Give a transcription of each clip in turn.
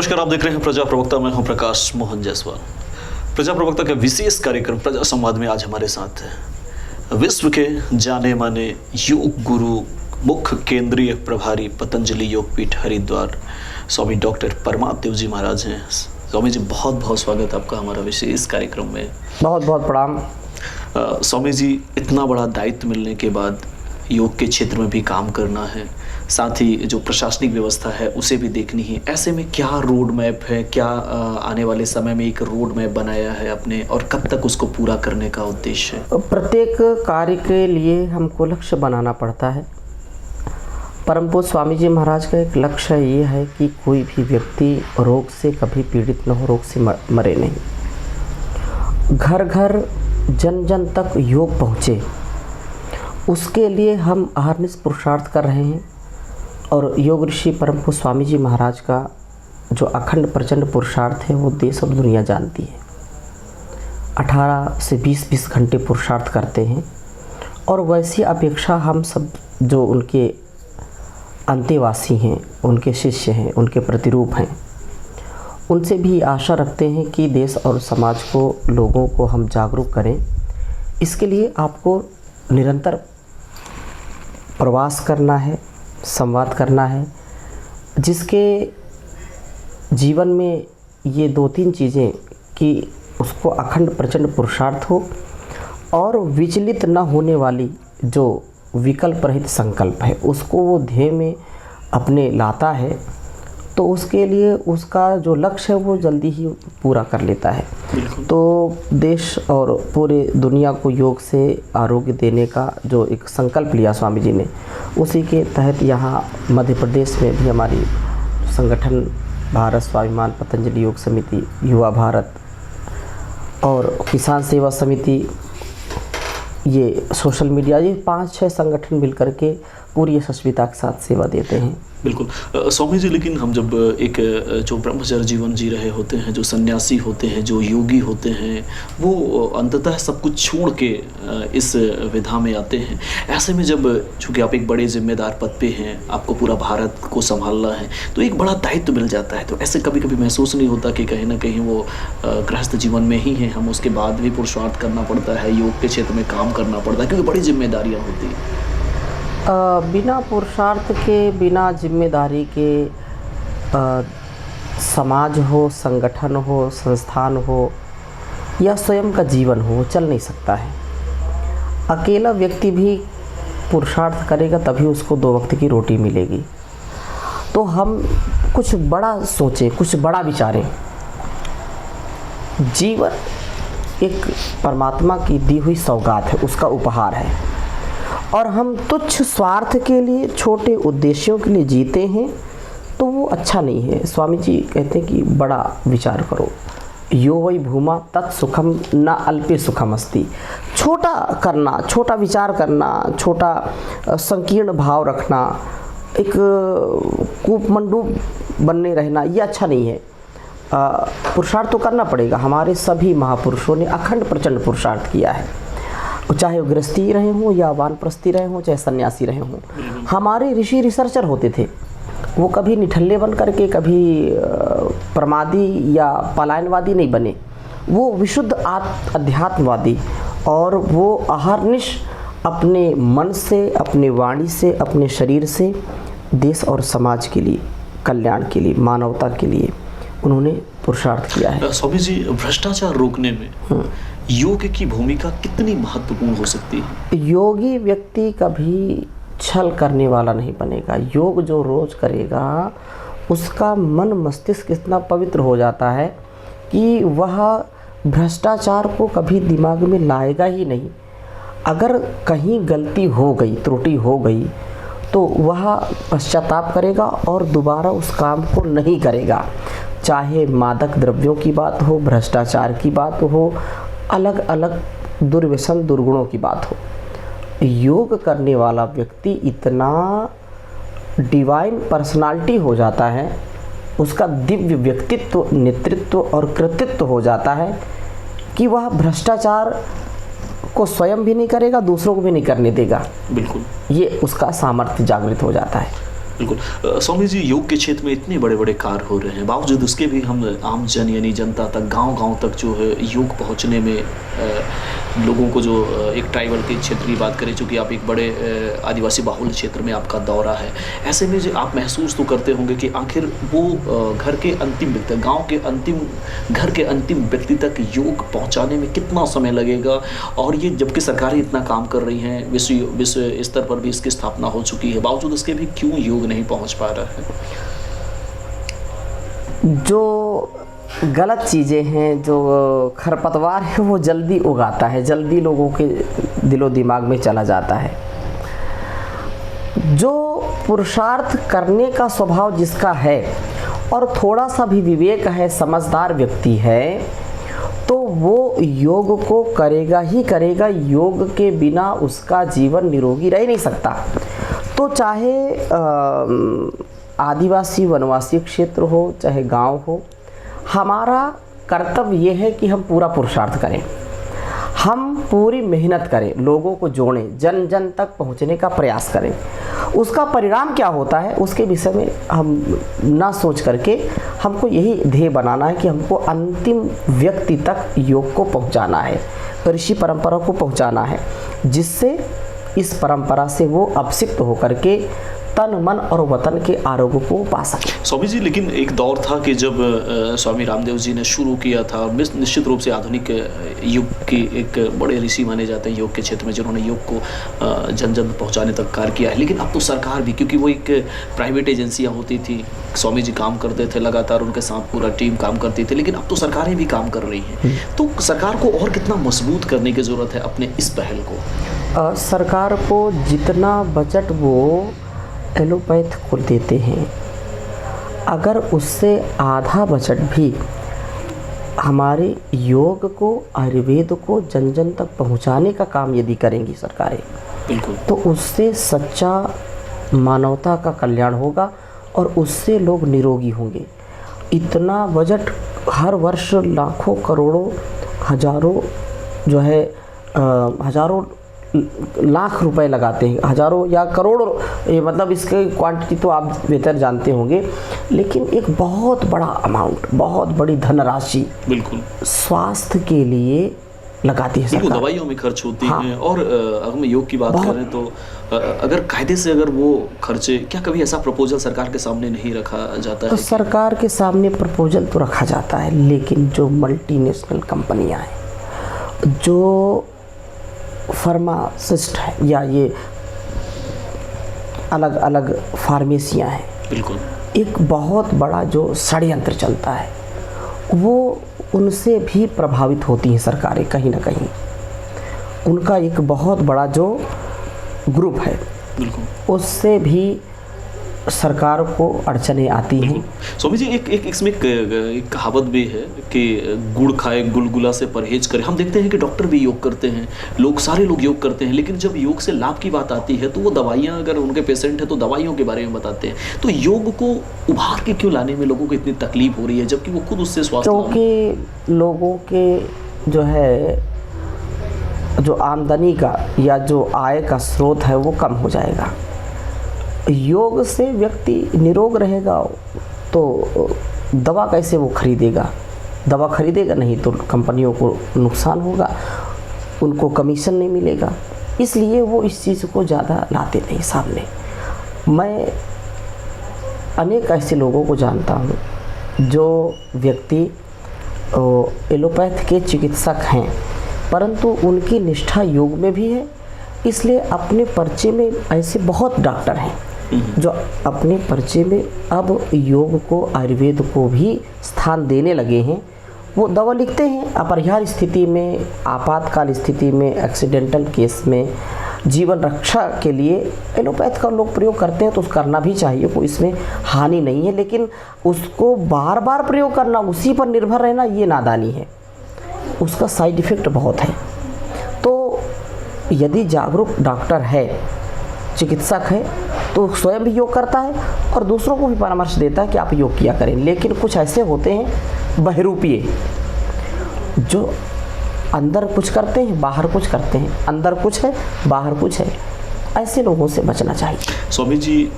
नमस्कार, आप देख रहे हैं प्रजा प्रवक्ता। मैं हूं प्रकाश मोहन जायसवाल। प्रजा प्रवक्ता का विशेष कार्यक्रम प्रजा संवाद में आज हमारे साथ है विश्व के जाने माने योग गुरु, मुख्य केंद्रीय प्रभारी पतंजलि योगपीठ हरिद्वार, स्वामी डॉक्टर परमात्म देव जी महाराज हैं। स्वामी जी, बहुत बहुत स्वागत आपका हमारा विशेष कार्यक्रम में। बहुत बहुत प्रणाम। स्वामी जी, इतना बड़ा दायित्व मिलने के बाद योग के क्षेत्र में भी काम करना है, साथ ही जो प्रशासनिक व्यवस्था है उसे भी देखनी है। ऐसे में क्या रोड मैप है, क्या आने वाले समय में एक रोड मैप बनाया है आपने, और कब तक उसको पूरा करने का उद्देश्य है? प्रत्येक कार्य के लिए हमको लक्ष्य बनाना पड़ता है। परम पूज्य स्वामी जी महाराज का एक लक्ष्य ये है कि कोई भी व्यक्ति रोग से कभी पीड़ित न हो, रोग से मरे नहीं। घर घर जन जन तक योग पहुँचे, उसके लिए हम अहर्निश पुरुषार्थ कर रहे हैं। और योग ऋषि परम पूज्य स्वामी जी महाराज का जो अखंड प्रचंड पुरुषार्थ है वो देश और दुनिया जानती है। 18 से 20 घंटे पुरुषार्थ करते हैं, और वैसी अपेक्षा हम सब जो उनके अंतेवासी हैं, उनके शिष्य हैं, उनके प्रतिरूप हैं, उनसे भी आशा रखते हैं कि देश और समाज को, लोगों को हम जागरूक करें। इसके लिए आपको निरंतर प्रवास करना है, संवाद करना है, जिसके जीवन में ये 2-3 चीज़ें कि उसको अखंड प्रचंड पुरुषार्थ हो और विचलित न होने वाली जो विकल्प रहित संकल्प है उसको वो ध्येय में अपने लाता है, तो उसके लिए उसका जो लक्ष्य है वो जल्दी ही पूरा कर लेता है। तो देश और पूरे दुनिया को योग से आरोग्य देने का जो एक संकल्प लिया स्वामी जी ने, उसी के तहत यहाँ मध्य प्रदेश में भी हमारी संगठन भारत स्वाभिमान पतंजलि योग समिति, युवा भारत और किसान सेवा समिति, ये सोशल मीडिया, ये 5-6 संगठन मिलकर के पूरी यशस्विता के साथ सेवा देते हैं। बिल्कुल स्वामी जी, लेकिन हम जब एक जो ब्रह्मचर्य जीवन जी रहे होते हैं, जो सन्यासी होते हैं, जो योगी होते हैं, वो अंततः सब कुछ छोड़ के इस विधा में आते हैं। ऐसे में जब चूँकि आप एक बड़े जिम्मेदार पद पे हैं, आपको पूरा भारत को संभालना है, तो एक बड़ा दायित्व मिल जाता है। तो ऐसे कभी कभी महसूस नहीं होता कि कहीं ना कहीं वो गृहस्थ जीवन में ही हैं, हम उसके बाद भी पुरुषार्थ करना पड़ता है, योग के क्षेत्र में काम करना पड़ता है, क्योंकि बड़ी जिम्मेदारियाँ होती हैं। बिना पुरुषार्थ के, बिना जिम्मेदारी के समाज हो, संगठन हो, संस्थान हो या स्वयं का जीवन हो, चल नहीं सकता है। अकेला व्यक्ति भी पुरुषार्थ करेगा तभी उसको 2 वक्त की रोटी मिलेगी। तो हम कुछ बड़ा सोचें, कुछ बड़ा विचारें। जीवन एक परमात्मा की दी हुई सौगात है, उसका उपहार है, और हम तुच्छ स्वार्थ के लिए, छोटे उद्देश्यों के लिए जीते हैं, तो वो अच्छा नहीं है। स्वामी जी कहते हैं कि बड़ा विचार करो। यो वै भूमा तत्सुखम न अल्पे सुखम अस्ति। छोटा करना, छोटा विचार करना, छोटा संकीर्ण भाव रखना, एक कूपमंडूप बनने रहना, ये अच्छा नहीं है। पुरुषार्थ तो करना पड़ेगा। हमारे सभी महापुरुषों ने अखंड प्रचंड पुरुषार्थ किया है, चाहे वो गृहस्थी रहे हों या वानप्रस्थी रहे हों, चाहे सन्यासी रहे हों। हमारे ऋषि रिसर्चर होते थे, वो कभी निठल्ले बन करके, कभी प्रमादी या पलायनवादी नहीं बने। वो विशुद्ध अध्यात्मवादी, और वो अहर्निश अपने मन से, अपने वाणी से, अपने शरीर से देश और समाज के लिए, कल्याण के लिए, मानवता के लिए उन्होंने पुरुषार्थ किया है। स्वामी जी, भ्रष्टाचार रोकने में योग की भूमिका कितनी महत्वपूर्ण हो सकती है? योगी व्यक्ति कभी छल करने वाला नहीं बनेगा। योग जो रोज करेगा उसका मन मस्तिष्क इतना पवित्र हो जाता है कि वह भ्रष्टाचार को कभी दिमाग में लाएगा ही नहीं। अगर कहीं गलती हो गई, त्रुटि हो गई, तो वह पश्चाताप करेगा और दोबारा उस काम को नहीं करेगा। चाहे मादक द्रव्यों की बात हो, भ्रष्टाचार की बात हो, अलग अलग दुर्व्यसन दुर्गुणों की बात हो, योग करने वाला व्यक्ति इतना डिवाइन पर्सनालिटी हो जाता है, उसका दिव्य व्यक्तित्व, नेतृत्व और कृतित्व हो जाता है कि वह भ्रष्टाचार को स्वयं भी नहीं करेगा, दूसरों को भी नहीं करने देगा। बिल्कुल, ये उसका सामर्थ्य जागृत हो जाता है। बिल्कुल। स्वामी जी, योग के क्षेत्र में इतने बड़े बड़े कार्य हो रहे हैं, बावजूद उसके भी हम आम जन यानी जनता तक, गांव-गांव तक जो है योग पहुंचने में लोगों को जो एक ट्राइबल के क्षेत्र की बात करें, चूँकि आप एक बड़े आदिवासी बाहुल क्षेत्र में आपका दौरा है, ऐसे में जो आप महसूस तो करते होंगे कि आखिर वो घर के अंतिम व्यक्ति, गाँव के अंतिम, घर के अंतिम व्यक्ति तक योग पहुँचाने में कितना समय लगेगा, और ये जबकि सरकारें इतना काम कर रही हैं, विश्व स्तर पर भी इसकी स्थापना हो चुकी है, बावजूद इसके भी क्यों योग नहीं पहुंच पा रहा है? जो गलत चीज़ें हैं, जो खरपतवार है, वो जल्दी उगाता है, जल्दी लोगों के दिलो दिमाग में चला जाता है। जो पुरुषार्थ करने का स्वभाव जिसका है और थोड़ा सा भी विवेक है, समझदार व्यक्ति है, तो वो योग को करेगा ही करेगा। योग के बिना उसका जीवन निरोगी रह नहीं सकता। तो चाहे आदिवासी वनवासी क्षेत्र हो, चाहे गांव हो, हमारा कर्तव्य ये है कि हम पूरा पुरुषार्थ करें, हम पूरी मेहनत करें, लोगों को जोड़ें, जन जन तक पहुंचने का प्रयास करें। उसका परिणाम क्या होता है उसके विषय में हम ना सोच करके हमको यही ध्येय बनाना है कि हमको अंतिम व्यक्ति तक योग को पहुंचाना है, ऋषि परंपरा को पहुंचाना है, जिससे इस परंपरा से वो अपसिक्त होकर के तन मन और वतन के आरोग्य को पा सके। स्वामी जी, लेकिन एक दौर था कि जब स्वामी रामदेव जी ने शुरू किया था, और निश्चित रूप से आधुनिक युग के एक बड़े ऋषि माने जाते हैं योग के क्षेत्र में, जिन्होंने योग को जन जन पहुंचाने तक कार्य किया है। लेकिन अब तो सरकार भी, क्योंकि वो एक प्राइवेट एजेंसियां होती थी, स्वामी जी काम करते थे लगातार, उनके साथ पूरा टीम काम करती थी, लेकिन अब तो सरकारें भी काम कर रही हैं। तो सरकार को और कितना मजबूत करने की ज़रूरत है अपने इस पहल को? सरकार को जितना बजट वो एलोपैथ को देते हैं, अगर उससे आधा बजट भी हमारे योग को, आयुर्वेद को जन जन तक पहुंचाने का काम यदि करेंगी सरकारें, बिल्कुल, तो उससे सच्चा मानवता का कल्याण होगा और उससे लोग निरोगी होंगे। इतना बजट हर वर्ष लाखों करोड़ों हजारों जो है हजारों लाख रुपए लगाते हैं, हजारों या करोड़ों, ये मतलब इसके क्वांटिटी तो आप बेहतर जानते होंगे, लेकिन एक बहुत बड़ा अमाउंट, बहुत बड़ी धनराशि बिल्कुल स्वास्थ्य के लिए लगाती है सरकार। दवाइयों में खर्च होती हैं। और अगर हम योग की बात करें तो अगर कायदे से अगर वो खर्चे, क्या कभी ऐसा प्रपोजल सरकार के सामने नहीं रखा जाता है? तो सरकार के सामने प्रपोजल तो रखा जाता है, लेकिन जो मल्टीनेशनल कंपनियां हैं, जो फार्मासिस्ट है या ये अलग अलग फार्मेसियां हैं, बिल्कुल, एक बहुत बड़ा जो षड्यंत्र चलता है, वो उनसे भी प्रभावित होती हैं सरकारें कहीं ना कहीं। उनका एक बहुत बड़ा जो ग्रुप है, बिल्कुल, उससे भी सरकार को अड़चने आती हैं। स्वामी जी, एक इसमें एक कहावत भी है कि गुड़ खाए गुलगुला से परहेज करे। हम देखते हैं कि डॉक्टर भी योग करते हैं, सारे लोग योग करते हैं, लेकिन जब योग से लाभ की बात आती है तो वो दवाइयाँ, अगर उनके पेशेंट है तो दवाइयों के बारे में बताते हैं। तो योग को उभार के क्यों लाने में लोगों को इतनी तकलीफ हो रही है, जबकि वो खुद उससे स्वास्थ्य? क्योंकि लोगों के जो है, जो आमदनी का या जो आय का स्रोत है वो कम हो जाएगा। योग से व्यक्ति निरोग रहेगा तो दवा कैसे वो खरीदेगा? दवा खरीदेगा नहीं तो कंपनियों को नुकसान होगा, उनको कमीशन नहीं मिलेगा, इसलिए वो इस चीज़ को ज़्यादा लाते नहीं सामने। मैं अनेक ऐसे लोगों को जानता हूँ जो व्यक्ति एलोपैथ के चिकित्सक हैं, परंतु उनकी निष्ठा योग में भी है, इसलिए अपने पर्चे में ऐसे बहुत डॉक्टर हैं जो अपने पर्चे में अब योग को, आयुर्वेद को भी स्थान देने लगे हैं। वो दवा लिखते हैं अपरिहार्य स्थिति में, आपातकाल स्थिति में, एक्सीडेंटल केस में, जीवन रक्षा के लिए एलोपैथ का लोग प्रयोग करते हैं, तो करना भी चाहिए, कोई इसमें हानि नहीं है, लेकिन उसको बार बार प्रयोग करना, उसी पर निर्भर रहना, ये नादानी है, उसका साइड इफ़ेक्ट बहुत है। तो यदि जागरूक डॉक्टर है, चिकित्सक है, तो स्वयं भी योग करता है और दूसरों को भी परामर्श देता है कि आप योग किया करें। लेकिन कुछ ऐसे होते हैं बहरूपिये, जो अंदर कुछ करते हैं, बाहर कुछ करते हैं, अंदर कुछ है, बाहर कुछ है, ऐसे लोगों से बचना चाहिए। स्वामी जी,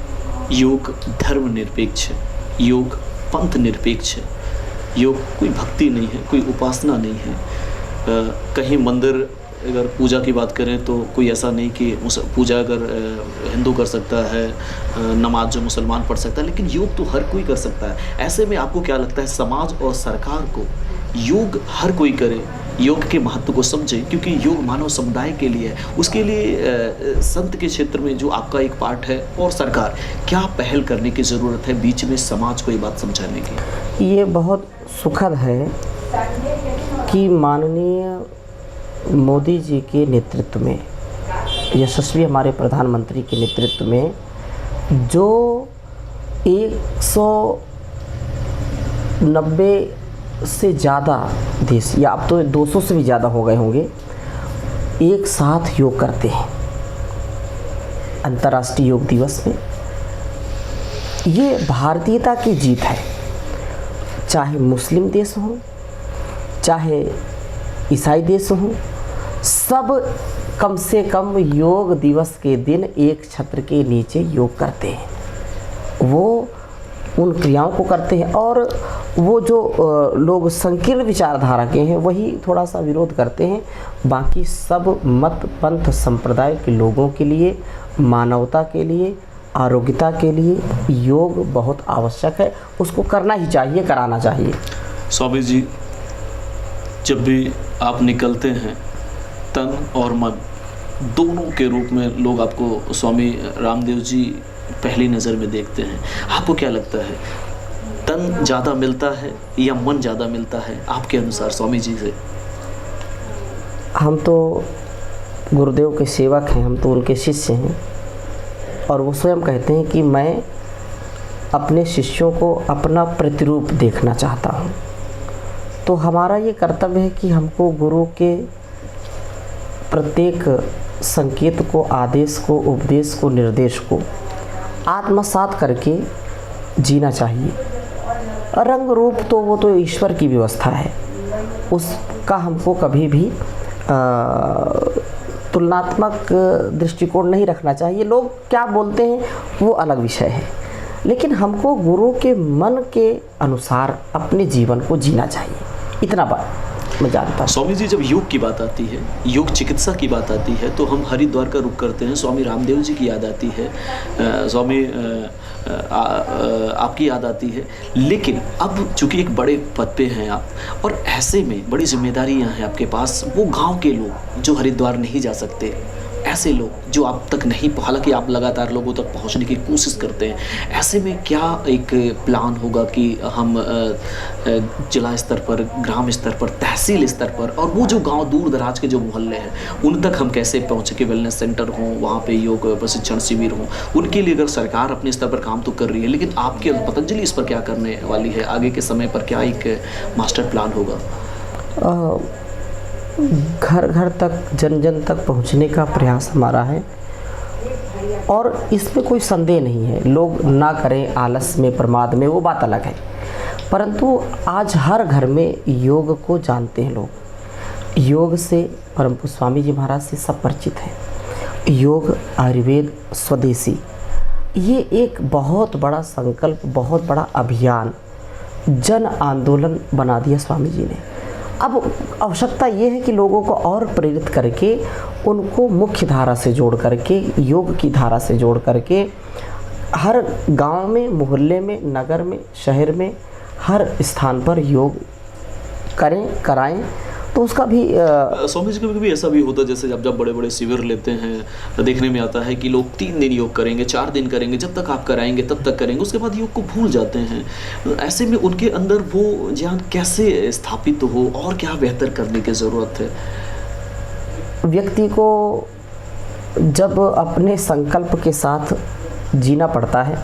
योग धर्मनिरपेक्ष है, योग पंथ निरपेक्ष है, योग कोई भक्ति नहीं है, कोई उपासना नहीं है। कहीं मंदिर अगर पूजा की बात करें तो कोई ऐसा नहीं कि पूजा अगर हिंदू कर सकता है, नमाज जो मुसलमान पढ़ सकता है, लेकिन योग तो हर कोई कर सकता है। ऐसे में आपको क्या लगता है समाज और सरकार को योग हर कोई करे, योग के महत्व को समझे, क्योंकि योग मानव समुदाय के लिए है। उसके लिए संत के क्षेत्र में जो आपका एक पार्ट है और सरकार क्या पहल करने की ज़रूरत है बीच में समाज को ये बात समझाने की? ये बहुत सुखद है कि माननीय मोदी जी के नेतृत्व में, यशस्वी हमारे प्रधानमंत्री के नेतृत्व में जो 190 से ज़्यादा देश, या अब तो 200 से भी ज़्यादा हो गए होंगे, एक साथ योग करते हैं अंतर्राष्ट्रीय योग दिवस में। ये भारतीयता की जीत है। चाहे मुस्लिम देश हो, चाहे ईसाई देश हो, सब कम से कम योग दिवस के दिन एक छत्र के नीचे योग करते हैं। वो उन क्रियाओं को करते हैं, और वो जो लोग संकीर्ण विचारधारा के हैं वही थोड़ा सा विरोध करते हैं। बाकी सब मत पंथ संप्रदाय के लोगों के लिए, मानवता के लिए, आरोग्यता के लिए योग बहुत आवश्यक है। उसको करना ही चाहिए, कराना चाहिए। स्वामी जी, जब भी आप निकलते हैं तन और मन दोनों के रूप में लोग आपको स्वामी रामदेव जी पहली नज़र में देखते हैं। आपको क्या लगता है, तन ज़्यादा मिलता है या मन ज़्यादा मिलता है आपके अनुसार स्वामी जी से? हम तो गुरुदेव के सेवक हैं, हम तो उनके शिष्य हैं, और वो स्वयं कहते हैं कि मैं अपने शिष्यों को अपना प्रतिरूप देखना चाहता हूँ। तो हमारा ये कर्तव्य है कि हमको गुरु के प्रत्येक संकेत को, आदेश को, उपदेश को, निर्देश को आत्मसात करके जीना चाहिए। रंग रूप तो वो तो ईश्वर की व्यवस्था है, उसका हमको कभी भी तुलनात्मक दृष्टिकोण नहीं रखना चाहिए। लोग क्या बोलते हैं वो अलग विषय है, लेकिन हमको गुरु के मन के अनुसार अपने जीवन को जीना चाहिए। इतना बात मैं जानता हूँ। स्वामी जी, जब योग की बात आती है, योग चिकित्सा की बात आती है, तो हम हरिद्वार का रुख करते हैं, स्वामी रामदेव जी की याद आती है, स्वामी आपकी याद आती है। लेकिन अब चूँकि एक बड़े पद पे हैं आप, और ऐसे में बड़ी जिम्मेदारियां हैं आपके पास, वो गांव के लोग जो हरिद्वार नहीं जा सकते, ऐसे लोग जो आप तक नहीं, हालांकि आप लगातार लोगों तक पहुंचने की कोशिश करते हैं, ऐसे में क्या एक प्लान होगा कि हम जिला स्तर पर, ग्राम स्तर पर, तहसील स्तर पर, और वो जो गांव दूर दराज के जो मोहल्ले हैं उन तक हम कैसे पहुंचे कि वेलनेस सेंटर हों, वहाँ पे योग प्रशिक्षण शिविर हों? उनके लिए अगर सरकार अपने स्तर पर काम तो कर रही है, लेकिन आपके पतंजलि इस पर क्या करने वाली है? आगे के समय पर क्या एक मास्टर प्लान होगा? घर घर तक, जन जन तक पहुंचने का प्रयास हमारा है, और इसमें कोई संदेह नहीं है। लोग ना करें आलस में, प्रमाद में, वो बात अलग है, परंतु आज हर घर में योग को जानते हैं लोग। योग से परम पूज्य स्वामी जी महाराज से सब परिचित हैं। योग, आयुर्वेद, स्वदेशी, ये एक बहुत बड़ा संकल्प, बहुत बड़ा अभियान, जन आंदोलन बना दिया स्वामी जी ने। अब आवश्यकता ये है कि लोगों को और प्रेरित करके, उनको मुख्य धारा से जोड़ करके, योग की धारा से जोड़ करके हर गांव में, मोहल्ले में, नगर में, शहर में, हर स्थान पर योग करें, कराएं। तो उसका भी स्वामी जी, कभी ऐसा भी होता है जैसे जब बड़े बड़े शिविर लेते हैं, देखने में आता है कि लोग 3 दिन योग करेंगे, 4 दिन करेंगे, जब तक आप कराएंगे तब तक करेंगे, उसके बाद योग को भूल जाते हैं। ऐसे में उनके अंदर वो ज्ञान कैसे स्थापित हो और क्या बेहतर करने की ज़रूरत है? व्यक्ति को जब अपने संकल्प के साथ जीना पड़ता है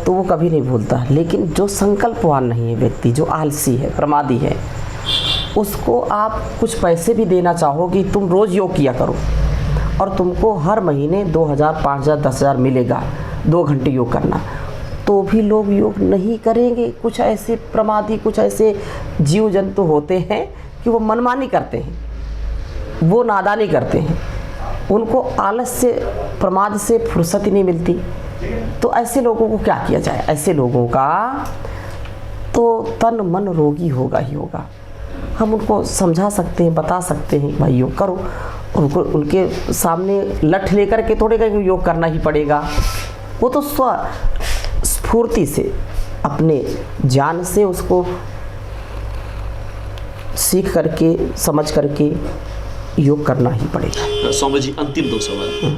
तो वो कभी नहीं भूलता। लेकिन जो संकल्पवान नहीं है व्यक्ति, जो आलसी है, प्रमादी है, उसको आप कुछ पैसे भी देना चाहो कि तुम रोज़ योग किया करो, और तुमको हर महीने 2000, 5000, 10,000 मिलेगा 2 घंटे योग करना, तो भी लोग योग नहीं करेंगे। कुछ ऐसे प्रमादी, कुछ ऐसे जीव जंतु होते हैं कि वो मनमानी करते हैं, वो नादानी करते हैं, उनको आलस से, प्रमाद से फुर्सत ही नहीं मिलती। तो ऐसे लोगों को क्या किया जाए? ऐसे लोगों का तो तन मन रोगी होगा ही होगा। हम उनको समझा सकते हैं, बता सकते हैं भाई योग करो, उनको उनके सामने लठ लेकर के थोड़े कहीं योग करना ही पड़ेगा। वो तो स्व स्फूर्ति से, अपने ज्ञान से उसको सीख करके, समझ करके योग करना ही पड़ेगा। स्वामी जी, अंतिम 2 सवाल।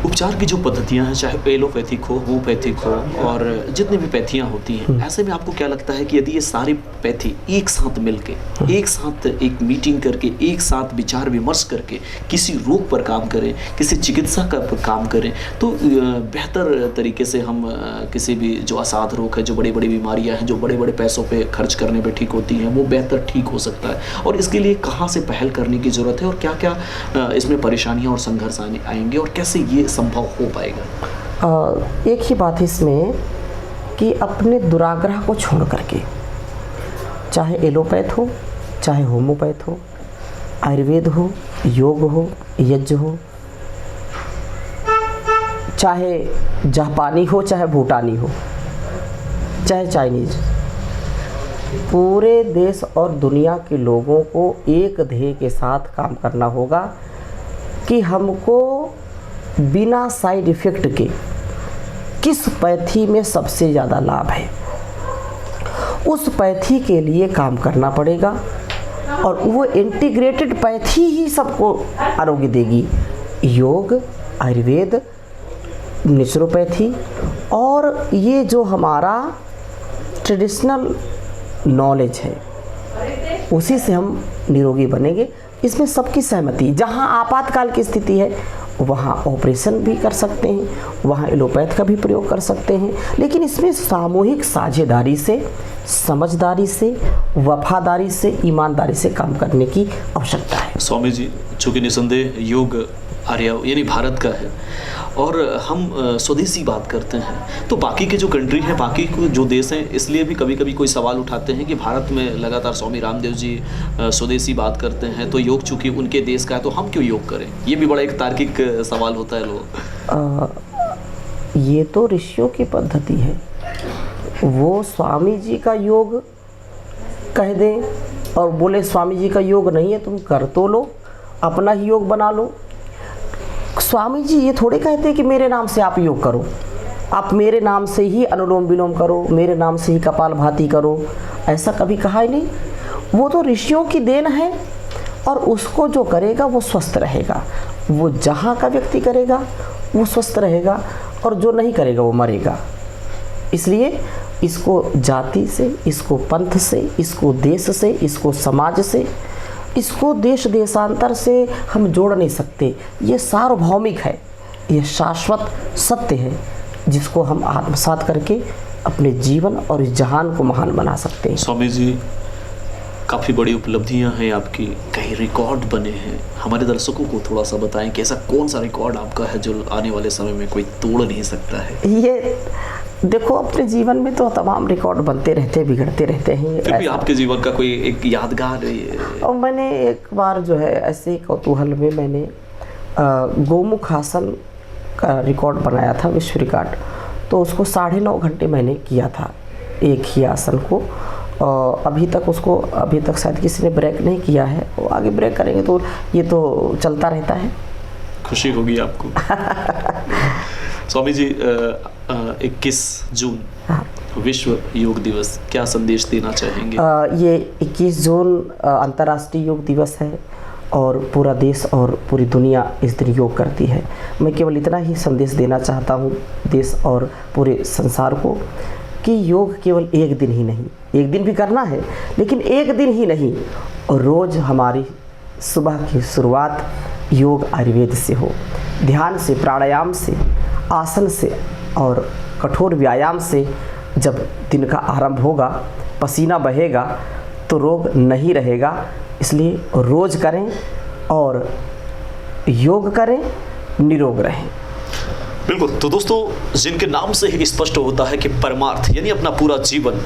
उपचार की जो पद्धतियां हैं, चाहे एलोपैथिक हो, होम्योपैथिक हो, और जितनी भी पैथियां होती हैं, ऐसे में आपको क्या लगता है कि यदि ये सारी पैथी एक साथ मिलके, एक साथ एक मीटिंग करके, एक साथ विचार विमर्श करके किसी रोग पर काम करें, किसी चिकित्सा का पर काम करें, तो बेहतर तरीके से हम किसी भी जो असाध रोग है, जो बड़ी बड़ी बीमारियां हैं, जो बड़े बड़े पैसों पे खर्च करने पे ठीक होती हैं, वो बेहतर ठीक हो सकता है। और इसके लिए कहाँ से पहल करने की ज़रूरत है, और क्या क्या इसमें परेशानियाँ और संघर्ष आएंगे, और कैसे ये संभव हो पाएगा? एक ही बात इसमें कि अपने दुराग्रह को छोड़ करके, चाहे एलोपैथ हो, चाहे होम्योपैथ हो, आयुर्वेद हो, योग हो, यज्ञ हो, चाहे जापानी हो, चाहे भूटानी हो, चाहे चाइनीज, पूरे देश और दुनिया के लोगों को एक ध्येय के साथ काम करना होगा कि हमको बिना साइड इफ़ेक्ट के किस पैथी में सबसे ज़्यादा लाभ है, उस पैथी के लिए काम करना पड़ेगा। और वो इंटीग्रेटेड पैथी ही सबको आरोग्य देगी। योग, आयुर्वेद, नेचुरोपैथी और ये जो हमारा ट्रेडिशनल नॉलेज है, उसी से हम निरोगी बनेंगे। इसमें सबकी सहमति। जहाँ आपातकाल की स्थिति है वहाँ ऑपरेशन भी कर सकते हैं, वहाँ एलोपैथ का भी प्रयोग कर सकते हैं, लेकिन इसमें सामूहिक साझेदारी से, समझदारी से, वफादारी से, ईमानदारी से काम करने की आवश्यकता है। स्वामी जी, चूँकि निसंदेह योग आर्या यानी भारत का है और हम स्वदेशी बात करते हैं, तो बाकी के जो कंट्री हैं, बाकी के जो देश हैं, इसलिए भी कभी कभी कोई सवाल उठाते हैं कि भारत में लगातार स्वामी रामदेव जी स्वदेशी बात करते हैं, तो योग चूँकि उनके देश का है तो हम क्यों योग करें? ये भी बड़ा एक तार्किक सवाल होता है लोग। ये तो ऋषियों की पद्धति है। वो स्वामी जी का योग कह दें और बोले स्वामी जी का योग नहीं है, तुम कर तो लो, अपना ही योग बना लो। स्वामी जी ये थोड़े कहते कि मेरे नाम से आप योग करो, आप मेरे नाम से ही अनुलोम विलोम करो, मेरे नाम से ही कपालभाति करो, ऐसा कभी कहा ही नहीं। वो तो ऋषियों की देन है और उसको जो करेगा वो स्वस्थ रहेगा। वो जहाँ का व्यक्ति करेगा वो स्वस्थ रहेगा और जो नहीं करेगा वो मरेगा। इसलिए इसको जाति से, इसको पंथ से, इसको देश से, इसको समाज से, इसको देश देशांतर से हम जोड़ नहीं सकते। ये सार्वभौमिक है, ये शाश्वत सत्य है जिसको हम आत्मसात करके अपने जीवन और इस जहान को महान बना सकते हैं। स्वामी जी, काफ़ी बड़ी उपलब्धियां हैं आपकी, कई रिकॉर्ड बने हैं। हमारे दर्शकों को थोड़ा सा बताएं कि ऐसा कौन सा रिकॉर्ड आपका है जो आने वाले समय में कोई तोड़ नहीं सकता है? ये देखो, अपने जीवन में तो तमाम रिकॉर्ड बनते रहते, बिगड़ते रहते हैं। फिर भी आपके जीवन का कोई एक यादगार? और मैंने एक बार जो है ऐसे कौतूहल में मैंने गोमुख आसन का रिकॉर्ड बनाया था, विश्व रिकॉर्ड। तो उसको 9.5 घंटे मैंने किया था, एक ही आसन को। अभी तक शायद किसी ने ब्रेक नहीं किया है। वो आगे ब्रेक करेंगे तो ये तो चलता रहता है। खुशी होगी आपको। स्वामी जी, 21 जून विश्व योग दिवस, क्या संदेश देना चाहेंगे? ये 21 जून अंतर्राष्ट्रीय योग दिवस है और पूरा देश और पूरी दुनिया इस दिन योग करती है। मैं केवल इतना ही संदेश देना चाहता हूँ देश और पूरे संसार को कि योग केवल एक दिन ही नहीं, एक दिन भी करना है लेकिन एक दिन ही नहीं, और रोज़ हमारी सुबह की शुरुआत योग आयुर्वेद से हो, ध्यान से, प्राणायाम से, आसन से और कठोर व्यायाम से। जब दिन का आरंभ होगा, पसीना बहेगा तो रोग नहीं रहेगा। इसलिए रोज़ करें और योग करें, निरोग रहें। बिल्कुल। तो दोस्तों, जिनके नाम से ही स्पष्ट होता है कि परमार्थ यानी अपना पूरा जीवन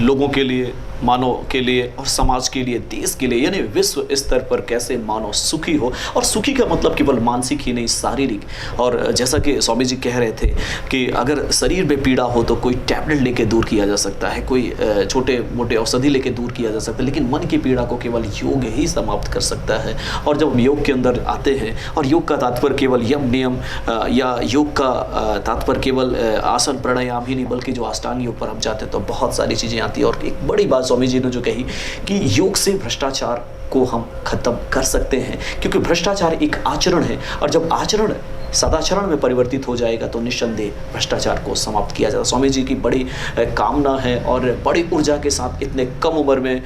लोगों के लिए मानव के लिए और समाज के लिए, देश के लिए, यानी विश्व स्तर पर कैसे मानव सुखी हो। और सुखी का मतलब केवल मानसिक ही नहीं, शारीरिक। और जैसा कि स्वामी जी कह रहे थे कि अगर शरीर में पीड़ा हो तो कोई टैबलेट लेके दूर किया जा सकता है, कोई छोटे मोटे औषधि लेके दूर किया जा सकता है, लेकिन मन की पीड़ा को केवल योग ही समाप्त कर सकता है। और जब हम योग के अंदर आते हैं, और योग का तात्पर्य केवल यम नियम या योग का तात्पर्य केवल आसन प्राणायाम ही नहीं, बल्कि जो अष्टांग योग पर हम जाते हैं तो बहुत सारी चीज़ें आती हैं। और एक बड़ी बात स्वामी जी ने जो कही कि योग से भ्रष्टाचार को हम खत्म कर सकते हैं, क्योंकि भ्रष्टाचार एक आचरण है, और जब आचरण सदाचरण में परिवर्तित हो जाएगा तो निस्संदेह भ्रष्टाचार को समाप्त किया जाएगा। स्वामी जी की बड़ी कामना है, और बड़ी ऊर्जा के साथ इतने कम उम्र में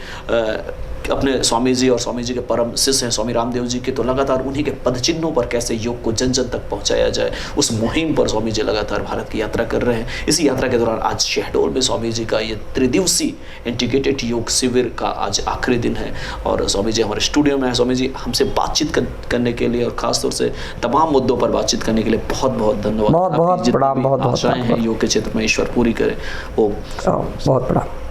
अपने स्वामी जी और स्वामी जी के परम शिष्य हैं स्वामी रामदेव जी के, तो लगातार उन्हीं के पद चिन्हों पर कैसे योग को जन जन तक पहुंचाया जाए, उस मुहिम पर स्वामी जी लगातार भारत की यात्रा कर रहे हैं। इसी यात्रा के दौरान आज शहडोल में स्वामी जी का ये त्रिदिवसीय इंटीग्रेटेड योग शिविर का आज आखिरी दिन है, और स्वामी जी हमारे स्टूडियो में है। स्वामी जी हमसे बातचीत करने के लिए और खासतौर से तमाम मुद्दों पर बातचीत करने के लिए बहुत बहुत धन्यवाद। बहुत प्रणाम। बहुत आशाएं हैं योग के क्षेत्र में ईश्वर पूरी करे। वो बहुत प्रणाम।